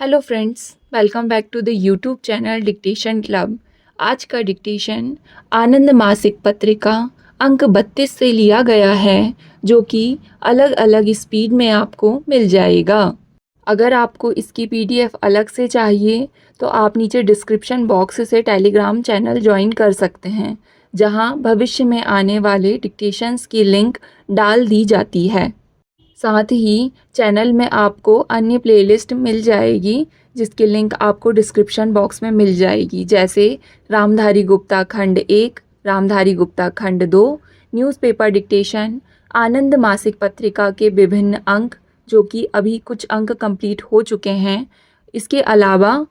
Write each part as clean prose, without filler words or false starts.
Hello friends, welcome back to the YouTube channel dictation club. आज का dictation आनंद मासिक पत्रिका अंक 32 से लिया गया है, जो कि अलग अलग स्पीड में आपको मिल जाएगा। अगर आपको इसकी पीडीएफ अलग से चाहिए तो आप नीचे डिस्क्रिप्शन बॉक्स से टेलीग्राम चैनल ज्वाइन कर सकते हैं, जहां भविष्य में आने वाले डिक्टेशंस की लिंक डाल दी जाती है। साथ ही चैनल में आपको अन्य प्लेलिस्ट मिल जाएगी, जिसकी लिंक आपको डिस्क्रिप्शन बॉक्स में मिल जाएगी, जैसे रामधारी गुप्ता खंड 1, रामधारी गुप्ता खंड 2, न्यूज़पेपर डिक्टेशन, आनंद मासिक पत्रिका के विभिन्न अंक, जो कि अभी कुछ अंक कंप्लीट हो चुके हैं। इसके अलावा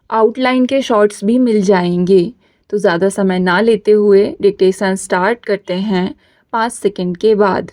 आउटलाइन के शॉर्ट्स भी मिल जाएंगे। तो ज़्यादा समय ना लेते हुए डिक्टेशन स्टार्ट करते हैं 5 सेकंड के बाद।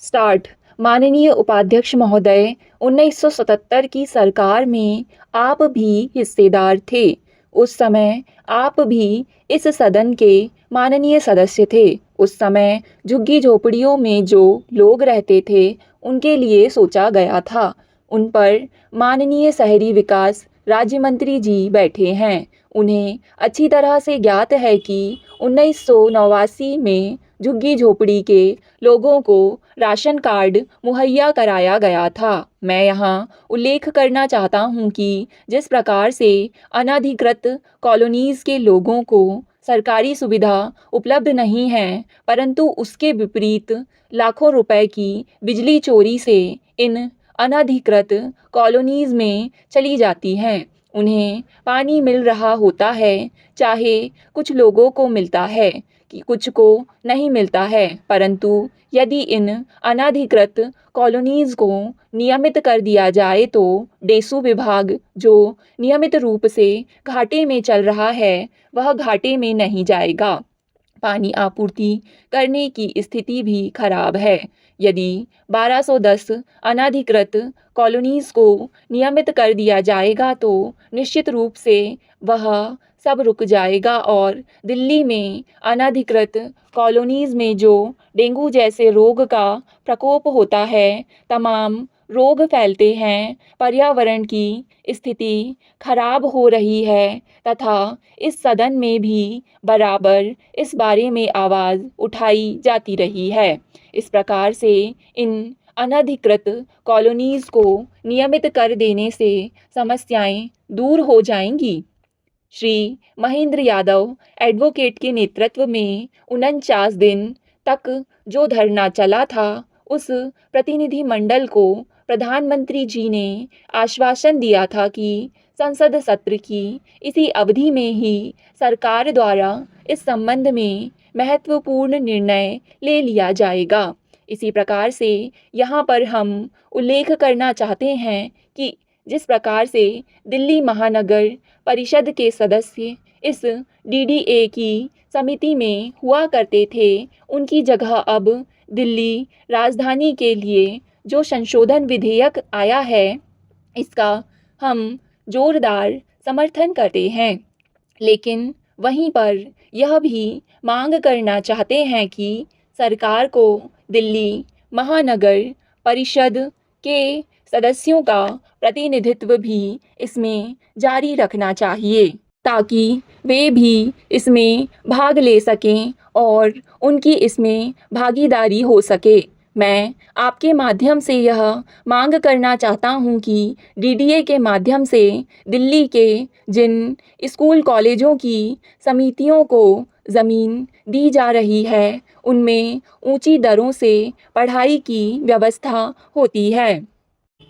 स्टार्ट। माननीय उपाध्यक्ष महोदय, 1977 की सरकार में आप भी हिस्सेदार थे। उस समय आप भी इस सदन के माननीय सदस्य थे। उस समय झुग्गी झोपड़ियों में जो लोग रहते थे, उनके लिए सोचा गया था। उन पर माननीय शहरी विकास राज्य मंत्री जी बैठे हैं। उन्हें अच्छी तरह से ज्ञात है कि 1989 में झुग्गी झोपड़ी के लोगों को राशन कार्ड मुहैया कराया गया था। मैं यहाँ उल्लेख करना चाहता हूँ कि जिस प्रकार से अनधिकृत कॉलोनीज़ के लोगों को सरकारी सुविधा उपलब्ध नहीं है, परंतु उसके विपरीत लाखों रुपए की बिजली चोरी से इन अनधिकृत कॉलोनीज़ में चली जाती हैं। उन्हें पानी मिल रहा होता है, चाहे कुछ लोगों को मिलता है कि कुछ को नहीं मिलता है, परंतु यदि इन अनधिकृत कॉलोनीज़ को नियमित कर दिया जाए तो डेसू विभाग, जो नियमित रूप से घाटे में चल रहा है, वह घाटे में नहीं जाएगा। पानी आपूर्ति करने की स्थिति भी खराब है। यदि 1210 अनधिकृत कॉलोनीज़ को नियमित कर दिया जाएगा तो निश्चित रूप से वह सब रुक जाएगा और दिल्ली में अनधिकृत कॉलोनीज़ में जो डेंगू जैसे रोग का प्रकोप होता है, तमाम रोग फैलते हैं, पर्यावरण की स्थिति खराब हो रही है तथा इस सदन में भी बराबर इस बारे में आवाज़ उठाई जाती रही है। इस प्रकार से इन अनधिकृत कॉलोनीज़ को नियमित कर देने से समस्याएं दूर हो जाएंगी। श्री महेंद्र यादव एडवोकेट के नेतृत्व में 49 दिन तक जो धरना चला था, उस प्रतिनिधि मंडल को प्रधानमंत्री जी ने आश्वासन दिया था कि संसद सत्र की इसी अवधि में ही सरकार द्वारा इस संबंध में महत्वपूर्ण निर्णय ले लिया जाएगा। इसी प्रकार से यहाँ पर हम उल्लेख करना चाहते हैं कि जिस प्रकार से दिल्ली महानगर परिषद के सदस्य इस डीडीए की समिति में हुआ करते थे, उनकी जगह अब दिल्ली राजधानी के लिए जो संशोधन विधेयक आया है, इसका हम जोरदार समर्थन करते हैं। लेकिन वहीं पर यह भी मांग करना चाहते हैं कि सरकार को दिल्ली महानगर परिषद के सदस्यों का प्रतिनिधित्व भी इसमें जारी रखना चाहिए, ताकि वे भी इसमें भाग ले सकें और उनकी इसमें भागीदारी हो सके। मैं आपके माध्यम से यह मांग करना चाहता हूं कि डीडीए के माध्यम से दिल्ली के जिन स्कूल कॉलेजों की समितियों को ज़मीन दी जा रही है, उनमें ऊंची दरों से पढ़ाई की व्यवस्था होती है।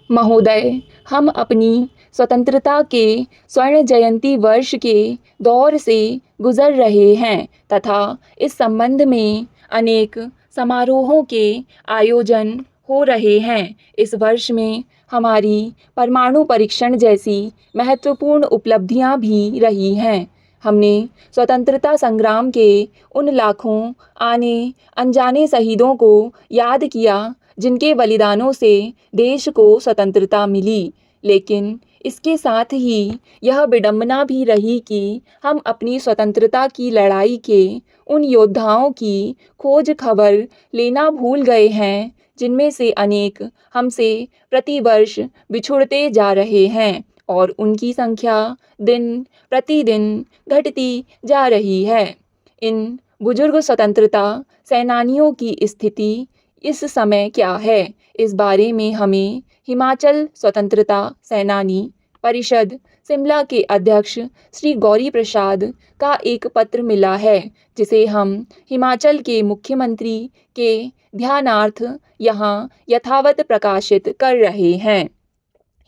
महोदय, हम अपनी स्वतंत्रता के स्वर्ण जयंती वर्ष के दौर से गुजर रहे हैं तथा इस संबंध में अनेक समारोहों के आयोजन हो रहे हैं। इस वर्ष में हमारी परमाणु परीक्षण जैसी महत्वपूर्ण उपलब्धियां भी रही हैं। हमने स्वतंत्रता संग्राम के उन लाखों आने अनजाने शहीदों को याद किया, जिनके बलिदानों से देश को स्वतंत्रता मिली। लेकिन इसके साथ ही यह विडंबना भी रही कि हम अपनी स्वतंत्रता की लड़ाई के उन योद्धाओं की खोज खबर लेना भूल गए हैं जिनमें से अनेक हमसे प्रतिवर्ष बिछुड़ते जा रहे हैं और उनकी संख्या दिन प्रतिदिन घटती जा रही है। इन बुजुर्ग स्वतंत्रता सेनानियों की स्थिति इस समय क्या है, इस बारे में हमें हिमाचल स्वतंत्रता सेनानी परिषद शिमला के अध्यक्ष श्री गौरी प्रसाद का एक पत्र मिला है, जिसे हम हिमाचल के मुख्यमंत्री के ध्यानार्थ यहाँ यथावत प्रकाशित कर रहे हैं।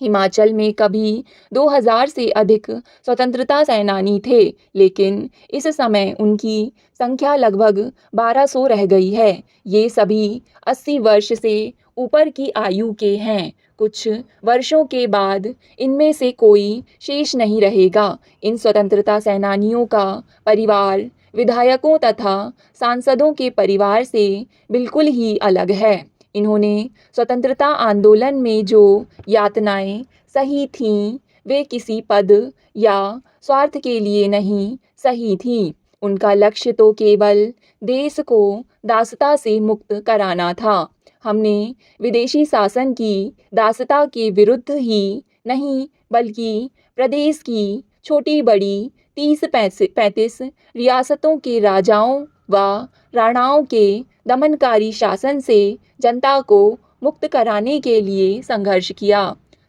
हिमाचल में कभी 2000 से अधिक स्वतंत्रता सेनानी थे, लेकिन इस समय उनकी संख्या लगभग 1200 रह गई है। ये सभी 80 वर्ष से ऊपर की आयु के हैं। कुछ वर्षों के बाद इनमें से कोई शेष नहीं रहेगा। इन स्वतंत्रता सेनानियों का परिवार विधायकों तथा सांसदों के परिवार से बिल्कुल ही अलग है। इन्होंने स्वतंत्रता आंदोलन में जो यातनाएं सही थीं, वे किसी पद या स्वार्थ के लिए नहीं सही थीं। उनका लक्ष्य तो केवल देश को दासता से मुक्त कराना था। हमने विदेशी शासन की दासता के विरुद्ध ही नहीं, बल्कि प्रदेश की छोटी बड़ी 30-35 रियासतों के राजाओं व राणाओं के दमनकारी शासन से जनता को मुक्त कराने के लिए संघर्ष किया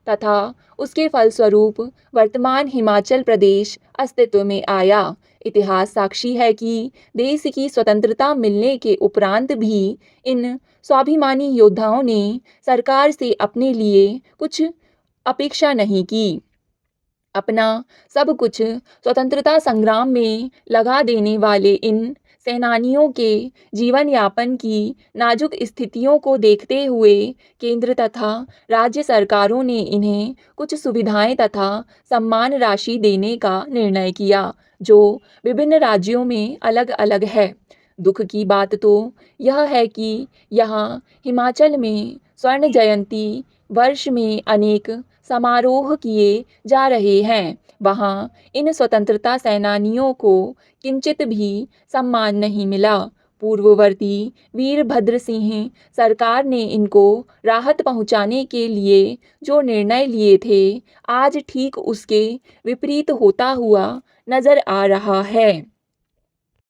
तथा उसके फलस्वरूप वर्तमान हिमाचल प्रदेश अस्तित्व में आया। इतिहास साक्षी है कि देश की स्वतंत्रता मिलने के उपरांत भी इन स्वाभिमानी योद्धाओं ने सरकार से अपने लिए कुछ अपेक्षा नहीं की। अपना सब कुछ स्वतंत्रता संग्राम में लगा देने वाले इन सेनानियों के जीवन यापन की नाजुक स्थितियों को देखते हुए केंद्र तथा राज्य सरकारों ने इन्हें कुछ सुविधाएं तथा सम्मान राशि देने का निर्णय किया, जो विभिन्न राज्यों में अलग अलग है। दुख की बात तो यह है कि यहाँ हिमाचल में स्वर्ण जयंती वर्ष में अनेक समारोह किए जा रहे हैं। वहाँ इन स्वतंत्रता सेनानियों को किंचित भी सम्मान नहीं मिला। पूर्ववर्ती वीरभद्र सिंह सरकार ने इनको राहत पहुंचाने के लिए जो निर्णय लिए थे, आज ठीक उसके विपरीत होता हुआ नजर आ रहा है।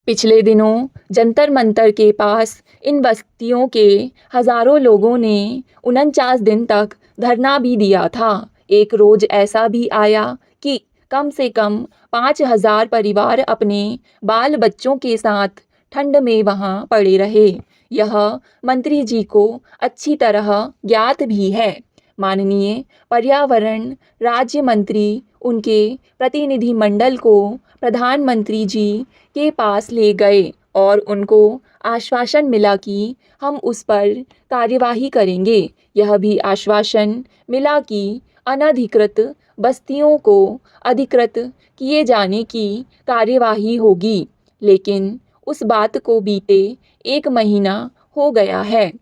पिछले दिनों जंतर मंतर के पास इन बस्तियों के हजारों लोगों ने 49 दिन तक धरना भी दिया था। एक रोज ऐसा भी आया कि कम से कम 5000 परिवार अपने बाल बच्चों के साथ ठंड में वहां पड़े रहे। यह मंत्री जी को अच्छी तरह ज्ञात भी है। माननीय पर्यावरण राज्य मंत्री उनके प्रतिनिधिमंडल को प्रधानमंत्री जी के पास ले गए और उनको आश्वासन मिला कि हम उस पर कार्यवाही करेंगे। यह भी आश्वासन मिला कि अनधिकृत बस्तियों को अधिकृत किए जाने की कार्यवाही होगी, लेकिन उस बात को बीते 1 महीना हो गया है।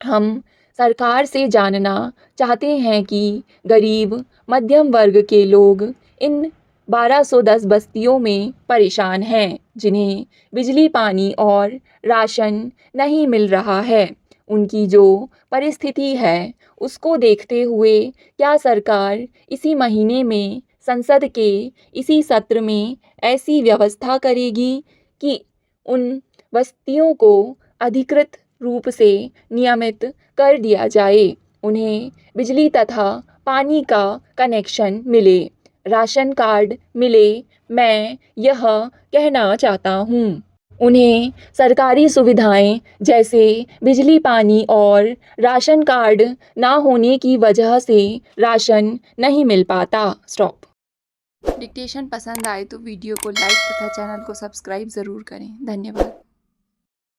हम सरकार से जानना चाहते हैं कि गरीब मध्यम वर्ग के लोग इन 1210 बस्तियों में परेशान हैं, जिन्हें बिजली, पानी और राशन नहीं मिल रहा है। उनकी जो परिस्थिति है उसको देखते हुए क्या सरकार इसी महीने में संसद के इसी सत्र में ऐसी व्यवस्था करेगी कि उन बस्तियों को अधिकृत रूप से नियमित कर दिया जाए, उन्हें बिजली तथा पानी का कनेक्शन मिले, राशन कार्ड मिले। मैं यह कहना चाहता हूँ, उन्हें सरकारी सुविधाएं जैसे बिजली, पानी और राशन कार्ड ना होने की वजह से राशन नहीं मिल पाता। स्टॉप। डिक्टेशन पसंद आए तो वीडियो को लाइक तथा चैनल को सब्सक्राइब ज़रूर करें। धन्यवाद।